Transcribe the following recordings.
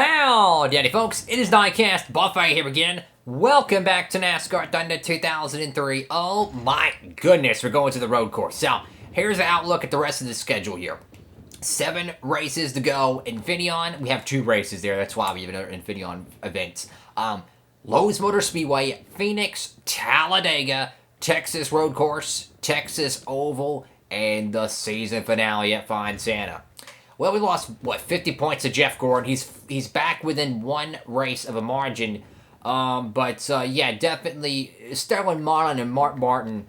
Howdy folks, it is Diecastbuffet here again. Welcome back to NASCAR Thunder 2003. Oh my goodness, we're going to the road course. So, here's the outlook at the rest of the schedule here. 7 races to go. Infineon, we have 2 races there. That's why we have another Infineon event. Lowe's Motor Speedway, Phoenix, Talladega, Texas Road Course, Texas Oval, and the season finale at Fontana. Well, we lost, 50 points to Jeff Gordon. He's back within 1 race of a margin. Yeah, definitely Sterling Marlin and Mark Martin,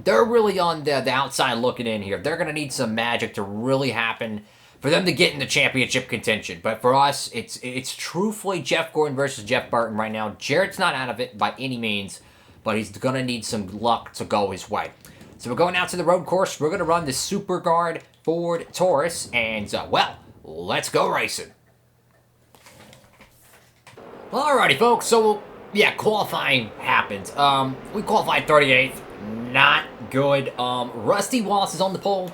they're really on the outside looking in here. They're going to need some magic to really happen for them to get in the championship contention. But for us, it's truthfully Jeff Gordon versus Jeff Burton right now. Jarrett's not out of it by any means, but he's going to need some luck to go his way. So we're going out to the road course. We're going to run the Super Guard Ford Taurus, and, well, let's go racing. Alrighty, folks, so, yeah, qualifying happened. We qualified 38th, not good. Rusty Wallace is on the pole.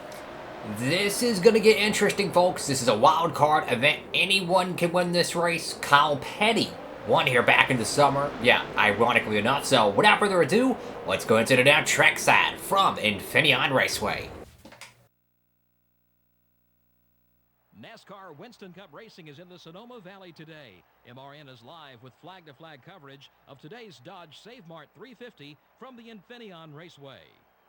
This is going to get interesting, folks. This is a wild card event. Anyone can win this race. Kyle Petty won here back in the summer. Yeah, ironically enough. So, without further ado, let's go into the down trackside from Infineon Raceway. NASCAR Winston Cup Racing is in the Sonoma Valley today. MRN is live with flag-to-flag coverage of today's Dodge Save Mart 350 from the Infineon Raceway.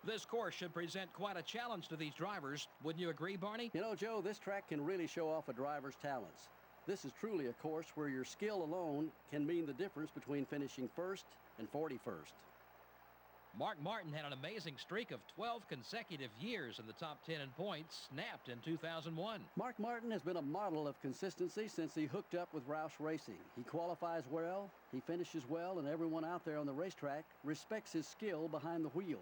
This course should present quite a challenge to these drivers. Wouldn't you agree, Barney? You know, Joe, this track can really show off a driver's talents. This is truly a course where your skill alone can mean the difference between finishing first and 41st. Mark Martin had an amazing streak of 12 consecutive years in the top 10 in points, snapped in 2001. Mark Martin has been a model of consistency since he hooked up with Roush Racing. He qualifies well, he finishes well, and everyone out there on the racetrack respects his skill behind the wheel.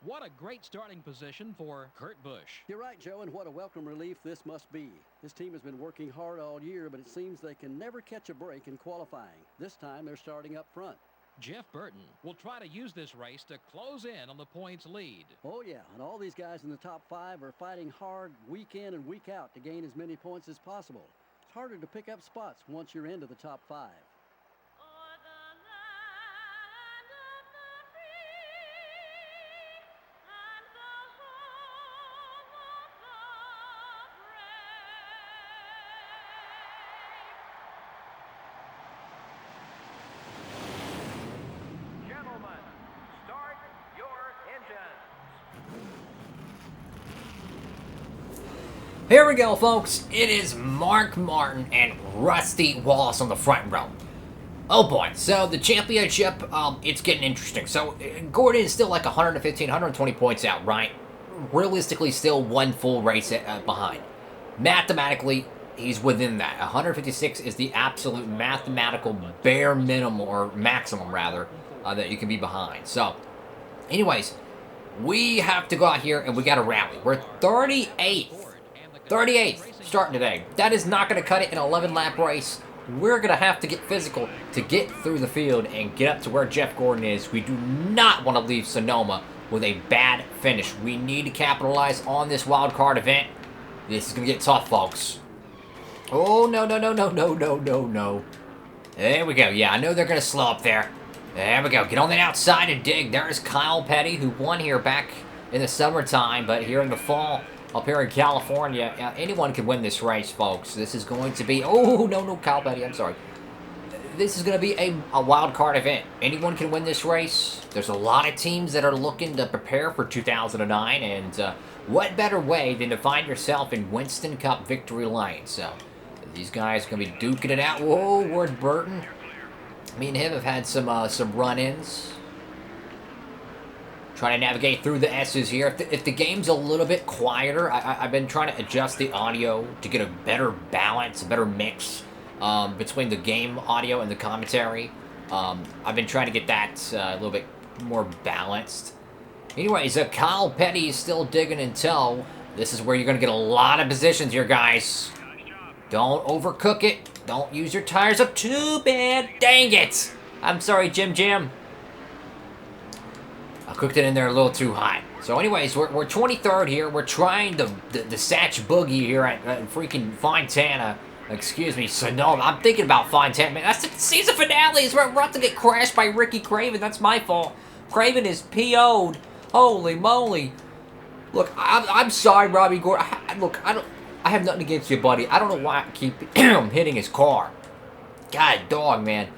What a great starting position for Kurt Busch. You're right, Joe, and what a welcome relief this must be. This team has been working hard all year, but it seems they can never catch a break in qualifying. This time they're starting up front. Jeff Burton will try to use this race to close in on the points lead. Oh, yeah, and all these guys in the top 5 are fighting hard week in and week out to gain as many points as possible. It's harder to pick up spots once you're into the top 5. Here we go, folks. It is Mark Martin and Rusty Wallace on the front row. Oh boy, so the championship, it's getting interesting. So Gordon is still like 115, 120 points out, right? Realistically, still 1 full race behind. Mathematically, he's within that. 156 is the absolute mathematical bare minimum, or maximum rather, that you can be behind. So, anyways, we have to go out here and we got to rally. We're 38th. 38th starting today. That is not going to cut it in an 11-lap race. We're going to have to get physical to get through the field and get up to where Jeff Gordon is. We do not want to leave Sonoma with a bad finish. We need to capitalize on this wild card event. This is going to get tough, folks. Oh, no. There we go. Yeah, I know they're going to slow up there. There we go. Get on the outside and dig. There's Kyle Petty, who won here back in the summertime, but here in the fall, up here in California, anyone can win this race, folks. This is going to be... Oh, no, Kyle Petty, I'm sorry. This is going to be a wild card event. Anyone can win this race. There's a lot of teams that are looking to prepare for 2009, and what better way than to find yourself in Winston Cup victory lane? So, these guys are going to be duking it out. Whoa, Ward Burton. Me and him have had some run-ins. Trying to navigate through the S's here. If the game's a little bit quieter, I've been trying to adjust the audio to get a better balance, a better mix between the game audio and the commentary. I've been trying to get that a little bit more balanced. Anyways, Kyle Petty is still digging in tow. This is where you're going to get a lot of positions here, guys. Don't overcook it. Don't use your tires up too bad. Dang it. I'm sorry, Jim. I cooked it in there a little too hot. So anyways, we're 23rd here. We're trying the Satch Boogie here at freaking Fontana. Excuse me, Sonoma. I'm thinking about Fontaine. Man, that's the season finale. We're about to get crashed by Ricky Craven. That's my fault. Craven is PO'd. Holy moly. Look, I'm sorry, Robbie Gordon. I have nothing against you, buddy. I don't know why I keep hitting his car. God dog, man.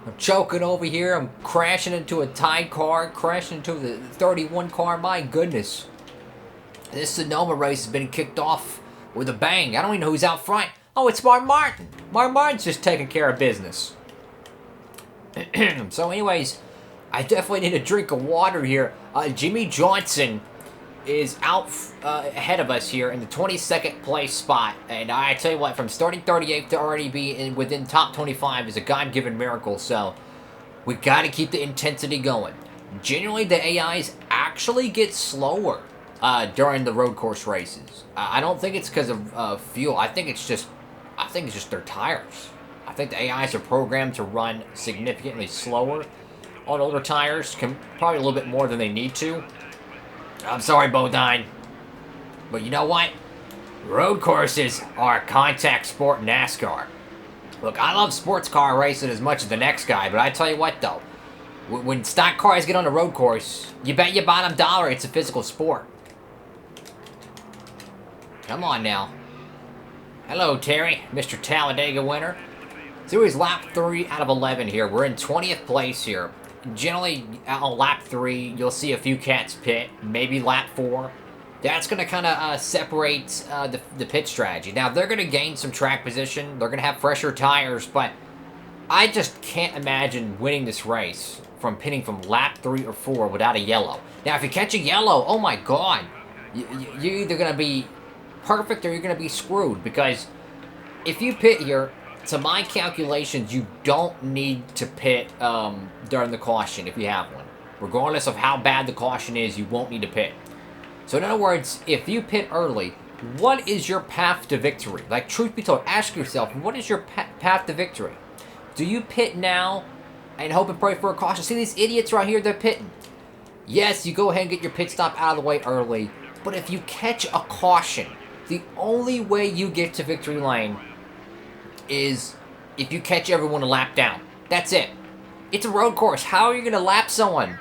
I'm choking over here. I'm crashing into a tied car. Crashing into the 31 car. My goodness. This Sonoma race has been kicked off with a bang. I don't even know who's out front. Oh, it's Mark Martin. Mark Martin's just taking care of business. So anyways, I definitely need a drink of water here. Jimmy Johnson is out ahead of us here in the 22nd place spot. And I tell you what, from starting 38th to already be within top 25 is a God-given miracle. So we got to keep the intensity going. Generally, the AIs actually get slower during the road course races. I don't think it's because of fuel. I think it's just their tires. I think the AIs are programmed to run significantly slower on older tires, probably a little bit more than they need to. I'm sorry, Bodine, but you know what? Road courses are a contact sport in NASCAR. Look, I love sports car racing as much as the next guy, but I tell you what, though, when stock cars get on the road course, you bet your bottom dollar it's a physical sport. Come on now. Hello, Terry, Mr. Talladega winner. So he's lap 3 out of 11 here. We're in 20th place here. Generally, on lap 3, you'll see a few cats pit. Maybe lap 4. That's going to kind of separate the pit strategy. Now, they're going to gain some track position. They're going to have fresher tires, but I just can't imagine winning this race from pitting from lap 3 or 4 without a yellow. Now, if you catch a yellow, oh my god, you're either going to be perfect or you're going to be screwed, because if you pit here, to my calculations, you don't need to pit during the caution if you have one. Regardless of how bad the caution is, you won't need to pit. So in other words, if you pit early, what is your path to victory? Like, truth be told, ask yourself, what is your path to victory? Do you pit now and hope and pray for a caution? See these idiots right here, they're pitting. Yes, you go ahead and get your pit stop out of the way early, but if you catch a caution, the only way you get to victory lane is if you catch everyone a lap down. That's it. It's a road course. How are you going to lap someone?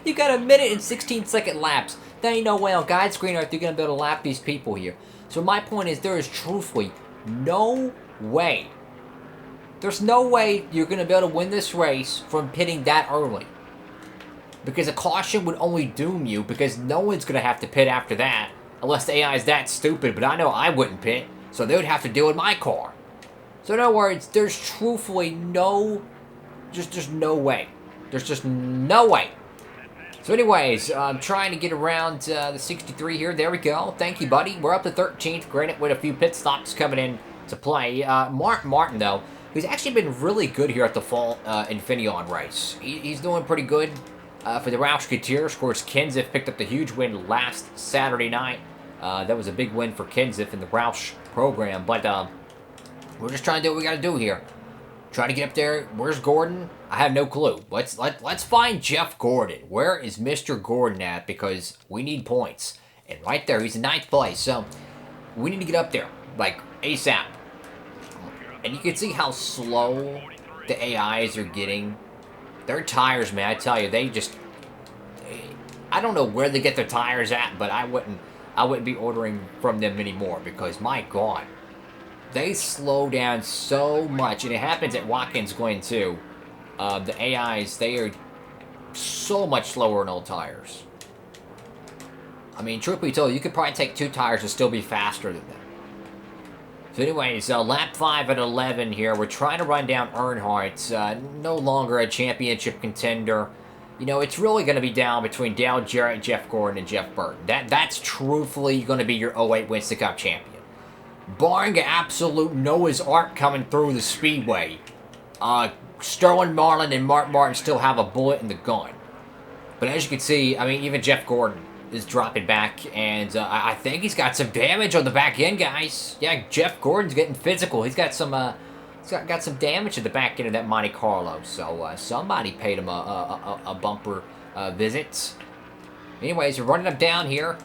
You got a minute and 16-second laps. There ain't no way on God's green earth you're going to be able to lap these people here. So my point is, there is truthfully no way. There's no way you're going to be able to win this race from pitting that early. Because a caution would only doom you, because no one's going to have to pit after that. Unless the AI is that stupid, but I know I wouldn't pit. So they would have to deal with my car. So in other words, there's truthfully no, just no way. There's just no way. So anyways, I'm trying to get around the 63 here. There we go. Thank you, buddy. We're up to 13th. Granted, with a few pit stops coming in to play. Mark Martin, though, who's actually been really good here at the fall Infineon race. He's doing pretty good for the Roush Couture. Of course, Kenseth picked up the huge win last Saturday night. That was a big win for Kenseth in the Roush program, but we're just trying to do what we got to do here. Trying to get up there. Where's Gordon? I have no clue. Let's find Jeff Gordon. Where is Mr. Gordon at? Because we need points. And right there, he's in 9th place. So we need to get up there, like ASAP. And you can see how slow the AIs are getting. Their tires, man, I tell you, they just... I don't know where they get their tires at, but I wouldn't be ordering from them anymore, because my god, they slow down so much, and it happens at Watkins Glen too. The AIs, they are so much slower on old tires. I mean, truth be told, you could probably take 2 tires and still be faster than them. So anyways, lap 5 at 11 here. We're trying to run down Earnhardt. No longer a championship contender. You know, it's really going to be down between Dale Jarrett, Jeff Gordon, and Jeff Burton. That's truthfully going to be your 08 Winston Cup champion. Barring an absolute Noah's Ark coming through the speedway, Sterling Marlin and Mark Martin still have a bullet in the gun. But as you can see, I mean, even Jeff Gordon is dropping back, and I think he's got some damage on the back end, guys. Yeah, Jeff Gordon's getting physical. He's got some got some damage at the back end of that Monte Carlo. So somebody paid him a bumper visit. Anyways, we're running him down here.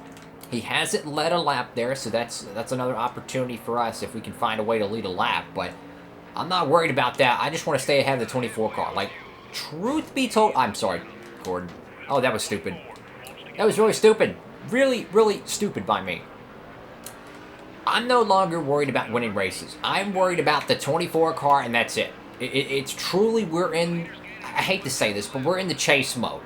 He hasn't led a lap there, so that's another opportunity for us if we can find a way to lead a lap. But I'm not worried about that. I just want to stay ahead of the 24 car. Like, truth be told, I'm sorry, Gordon. Oh, that was stupid. That was really stupid. Really, really stupid by me. I'm no longer worried about winning races. I'm worried about the 24 car, and that's it. It's truly, we're in, I hate to say this, but we're in the chase mode.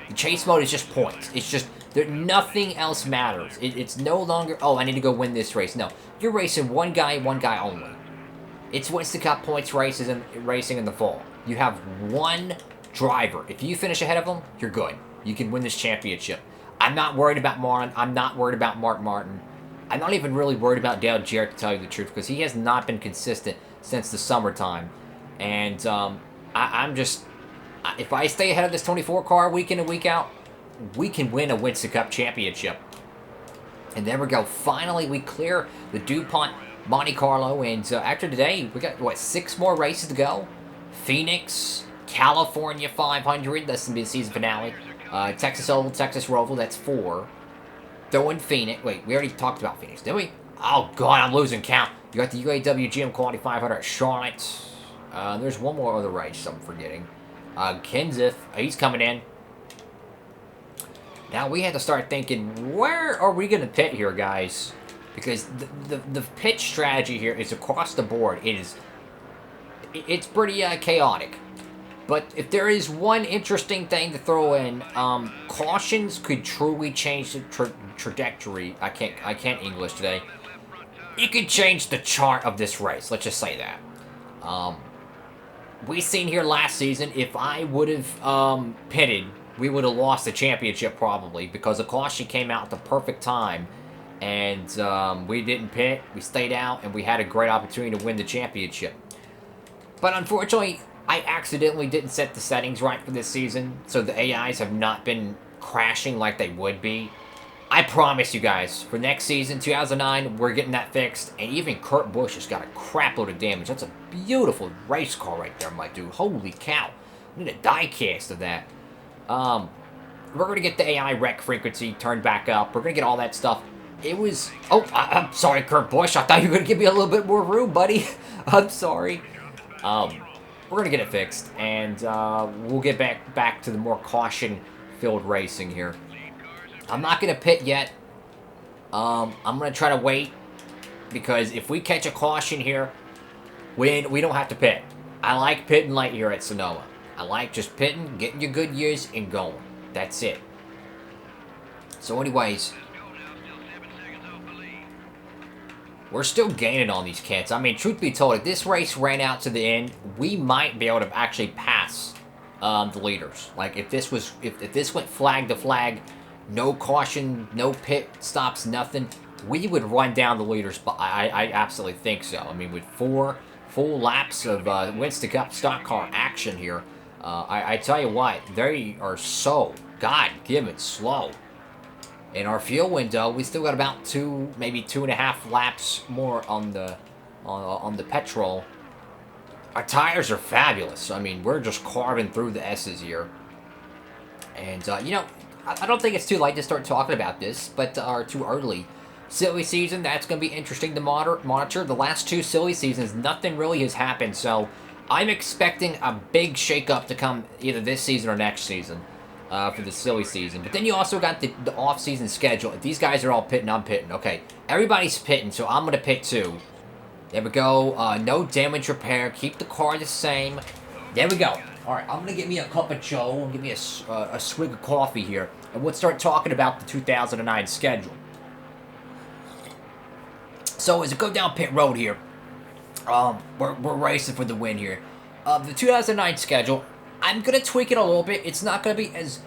The chase mode is just points. It's just, nothing else matters. It's no longer, oh, I need to go win this race. No, you're racing one guy only. It's what's the Cup points races and racing in the fall. You have one driver. If you finish ahead of them, you're good. You can win this championship. I'm not worried about Martin. I'm not worried about Mark Martin. I'm not even really worried about Dale Jarrett, to tell you the truth, because he has not been consistent since the summertime. And I'm just, if I stay ahead of this 24 car week in and week out, we can win a UNSCRIPTED Cup championship. And there we go. Finally, we clear the DuPont Monte Carlo. And after today, we got, what, 6 more races to go? Phoenix, California 500. That's the mid-season finale. Texas Oval, Texas Roval. That's 4. Throw in Phoenix. Wait, we already talked about Phoenix, did we? Oh, God, I'm losing count. You got the UAW GM Quality 500 at Charlotte. There's one more other race I'm forgetting. Kenseth, he's coming in. Now we have to start thinking, where are we going to pit here, guys? Because the pitch strategy here is across the board. It's pretty chaotic. But if there is one interesting thing to throw in, cautions could truly change the trajectory. I can't English today. It could change the chart of this race. Let's just say that. We seen here last season, if I would have pitted, we would have lost the championship probably, because the caution came out at the perfect time, and we didn't pit, we stayed out, and we had a great opportunity to win the championship. But unfortunately, I accidentally didn't set the settings right for this season, so the AIs have not been crashing like they would be. I promise you guys, for next season, 2009, we're getting that fixed, and even Kurt Busch has got a crap load of damage. That's a beautiful race car right there, my dude. Holy cow. I need a diecast of that. We're going to get the AI wreck frequency turned back up. We're going to get all that stuff. It was... Oh, I'm sorry, Kurt Busch. I thought you were going to give me a little bit more room, buddy. I'm sorry. We're going to get it fixed, and we'll get back to the more caution-filled racing here. I'm not going to pit yet. I'm going to try to wait, because if we catch a caution here, we don't have to pit. I like pitting light here at Sonoma. I like just pitting, getting your good years, and going. That's it. So anyways, we're still gaining on these cats. I mean, truth be told, if this race ran out to the end, we might be able to actually pass the leaders. Like, if this went flag to flag, no caution, no pit stops, nothing, we would run down the leaders. But I absolutely think so. I mean, with 4 full laps of UNSCRIPTED Cup stock car action here, I tell you what, they are so God-given slow. In our fuel window, we still got about 2, maybe 2.5 laps more on the petrol. Our tires are fabulous. I mean, we're just carving through the S's here. And, you know, I don't think it's too late to start talking about this, but or too early. Silly season, that's going to be interesting to monitor. The last 2 silly seasons, nothing really has happened, so I'm expecting a big shakeup to come either this season or next season for the silly season. But then you also got the off-season schedule. If these guys are all pitting, I'm pitting. Okay, everybody's pitting, so I'm going to pit too. There we go. No damage repair. Keep the car the same. There we go. All right, I'm going to get me a cup of joe and give me a swig of coffee here, and we'll start talking about the 2009 schedule. So as we go down pit road here, we're racing for the win here. The 2009 schedule, I'm going to tweak it a little bit. It's not going to be as,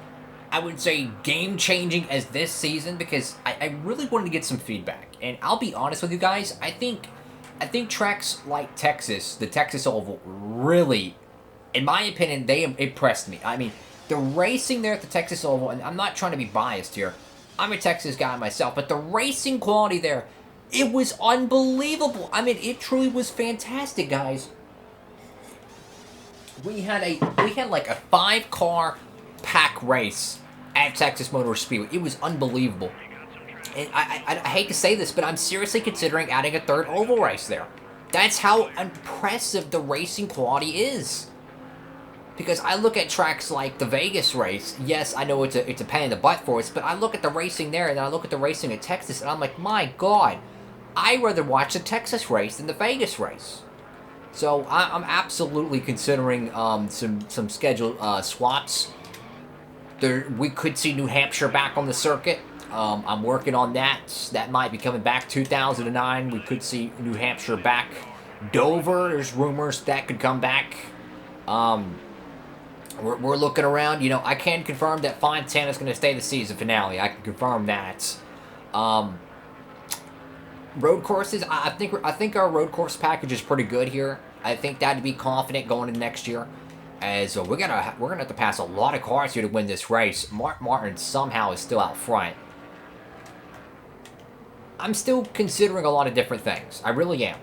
I would say, game-changing as this season, because I really wanted to get some feedback. And I'll be honest with you guys, I think tracks like Texas, the Texas Oval, really, in my opinion, they impressed me. I mean, the racing there at the Texas Oval, and I'm not trying to be biased here, I'm a Texas guy myself, but the racing quality there, it was unbelievable. I mean, it truly was fantastic, guys. We had like a 5-car pack race at Texas Motor Speedway. It was unbelievable. And I hate to say this, but I'm seriously considering adding a third oval race there. That's how impressive the racing quality is. Because I look at tracks like the Vegas race. Yes, I know it's a pain in the butt for us, but I look at the racing there, and then I look at the racing at Texas, and I'm like, my God, I'd rather watch the Texas race than the Vegas race. So I'm absolutely considering some schedule swaps. We could see New Hampshire back on the circuit. I'm working on that. That might be coming back 2009. We could see New Hampshire back. Dover, there's rumors that could come back. We're looking around. You know, I can confirm that Fontana's going to stay the season finale. I can confirm that. Road courses, I think our road course package is pretty good here. I think that'd be confident going into next year. As we're gonna have to pass a lot of cars here to win this race. Mark Martin somehow is still out front. I'm still considering a lot of different things. I really am.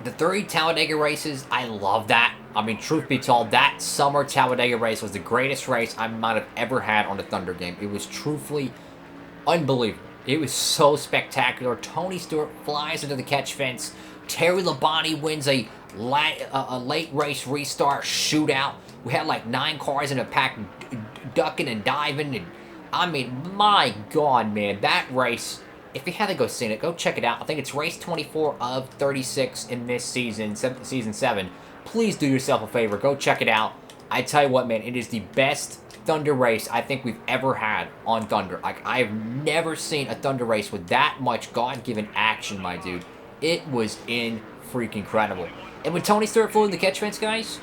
The 3 Talladega races, I love that. I mean, truth be told, that summer Talladega race was the greatest race I might have ever had on a Thunder game. It was truthfully unbelievable. It was so spectacular. Tony Stewart flies into the catch fence. Terry Labonte wins a late race restart shootout. We had like 9 cars in a pack ducking and diving. And I mean, my God, man, that race, if you haven't go seen it, go check it out. I think it's race 24 of 36 in this season, season 7. Please do yourself a favor. Go check it out. I tell you what, man, it is the best Thunder race I think we've ever had on Thunder. Like, I've never seen a Thunder race with that much God-given action, my dude. It was freaking incredible. And when Tony Stewart flew in the catch fence, guys,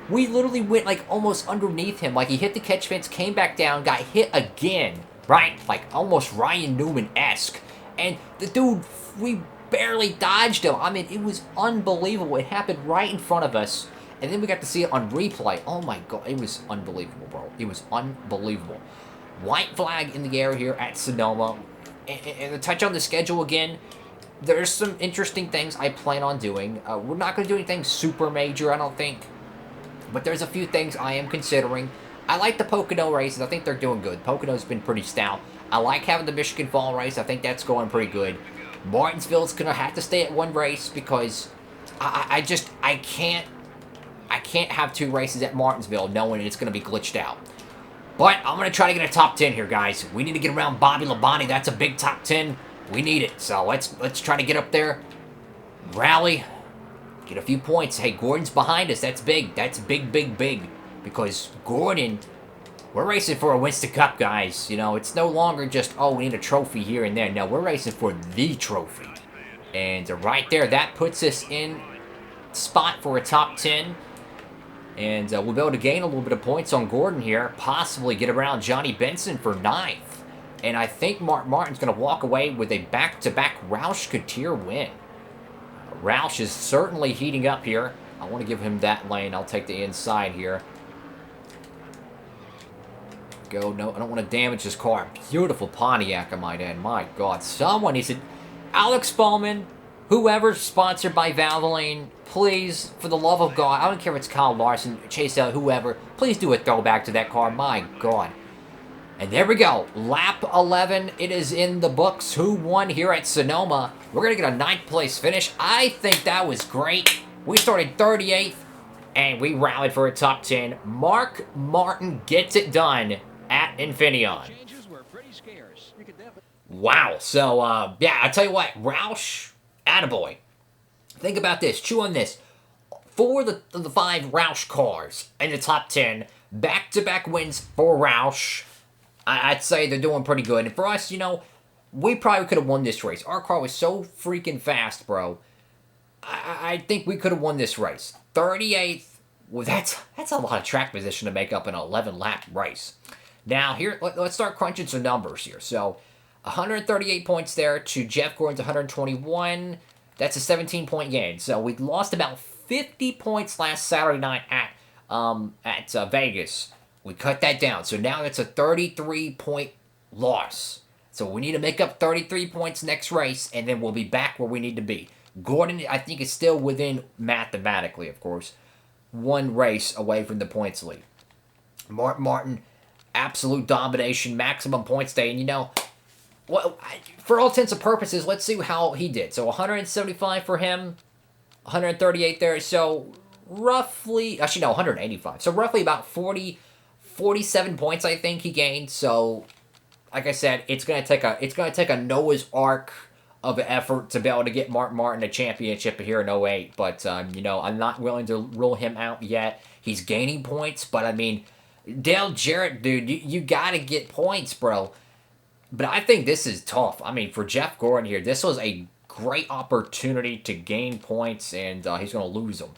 we literally went like almost underneath him. Like, he hit the catch fence, came back down, got hit again, right? Like almost Ryan Newman-esque. And the dude, we barely dodged him. I mean, it was unbelievable. It happened right in front of us. And then we got to see it on replay. Oh my God, it was unbelievable, bro. It was unbelievable. White flag in the air here at Sonoma. And to touch on the schedule again, there's some interesting things I plan on doing. We're not going to do anything super major, I don't think. But there's a few things I am considering. I like the Pocono races. I think they're doing good. Pocono's been pretty stout. I like having the Michigan Fall race. I think that's going pretty good. Martinsville's going to have to stay at 1 race because I can't have 2 races at Martinsville knowing it's going to be glitched out. But I'm going to try to get a top 10 here, guys. We need to get around Bobby Labonte. That's a big top 10. We need it. So let's try to get up there. Rally. Get a few points. Hey, Gordon's behind us. That's big. That's big, big, big. Because Gordon, we're racing for a Winston Cup, guys. You know, it's no longer just, oh, we need a trophy here and there. No, we're racing for the trophy. And right there, that puts us in spot for a top 10. And we'll be able to gain a little bit of points on Gordon here. Possibly get around Johnny Benson for 9th. And I think Mark Martin's going to walk away with a back-to-back Roush Couture win. Roush is certainly heating up here. I want to give him that lane. I'll take the inside here. Go. No, I don't want to damage this car. Beautiful Pontiac, I might add. My God. Someone needs to... Alex Bowman, whoever's sponsored by Valvoline, please, for the love of God, I don't care if it's Kyle Larson, Chase out, whoever, please do a throwback to that car. My God. And there we go. Lap 11. It is in the books. Who won here at Sonoma? We're going to get a 9th place finish. I think that was great. We started 38th, and we rallied for a top 10. Mark Martin gets it done at Infineon. Changes were pretty scarce. Wow. So, yeah, I tell you what. Roush, attaboy. Think about this. Chew on this. 4 of the 5 Roush cars in the top 10. Back-to-back wins for Roush. I'd say they're doing pretty good. And for us, you know, we probably could have won this race. Our car was so freaking fast, bro. I think we could have won this race. 38th. Well, that's a lot of track position to make up an 11-lap race. Now, here, let's start crunching some numbers here. So, 138 points there to Jeff Gordon's 121. That's a 17-point gain. So, we lost about 50 points last Saturday night at Vegas. We cut that down. So now it's a 33-point loss. So we need to make up 33 points next race, and then we'll be back where we need to be. Gordon, I think, is still within, mathematically, of course, 1 race away from the points lead. Mark Martin, absolute domination, maximum points day. And, you know, well, for all intents and purposes, let's see how he did. So 175 for him, 138 there. So roughly, actually no, 185. So roughly about 47 points I think he gained. So like I said, it's gonna take a Noah's Ark of an effort to be able to get Mark Martin a championship here in '08. But you know, I'm not willing to rule him out yet. He's gaining points, but I mean, Dale Jarrett, dude, you gotta get points, bro. But I think this is tough. I mean, for Jeff Gordon here, this was a great opportunity to gain points, and he's going to lose them.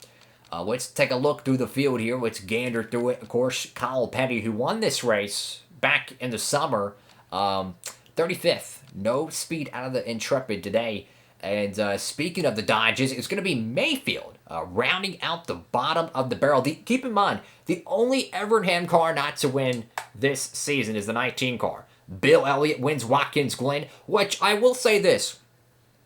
Let's take a look through the field here. Let's gander through it. Of course, Kyle Petty, who won this race back in the summer, 35th. No speed out of the Intrepid today. And speaking of the Dodges, it's going to be Mayfield rounding out the bottom of the barrel. Keep in mind, the only Evernham car not to win this season is the 19 car. Bill Elliott wins Watkins Glen, which I will say this.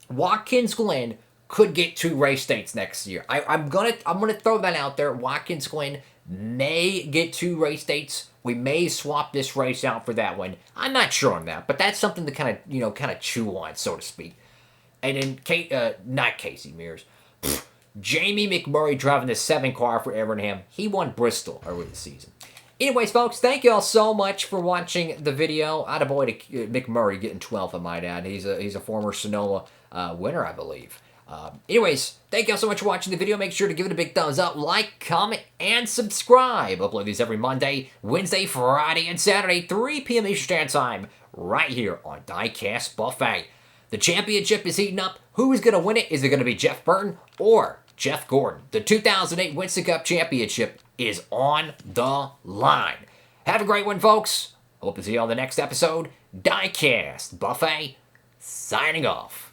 Watkins Glen could get 2 race dates next year. I'm gonna throw that out there. Watkins Glen may get 2 race dates. We may swap this race out for that one. I'm not sure on that, but that's something to kind of chew on, so to speak. And then not Casey Mears. Jamie McMurray driving the 7 car for Evernham. He won Bristol early this season. Anyways, folks, thank you all so much for watching the video. Attaboy to McMurray getting 12th, I might add. He's a former Sonoma winner, I believe. Anyways, thank you all so much for watching the video. Make sure to give it a big thumbs up, like, comment, and subscribe. Upload these every Monday, Wednesday, Friday, and Saturday, 3 p.m. Eastern Standard Time, right here on Diecastbuffet. The championship is heating up. Who is going to win it? Is it going to be Jeff Burton or Jeff Gordon? The 2008 Winston Cup Championship is on the line. Have a great one, folks. Hope to see you on the next episode. Diecast Buffet signing off.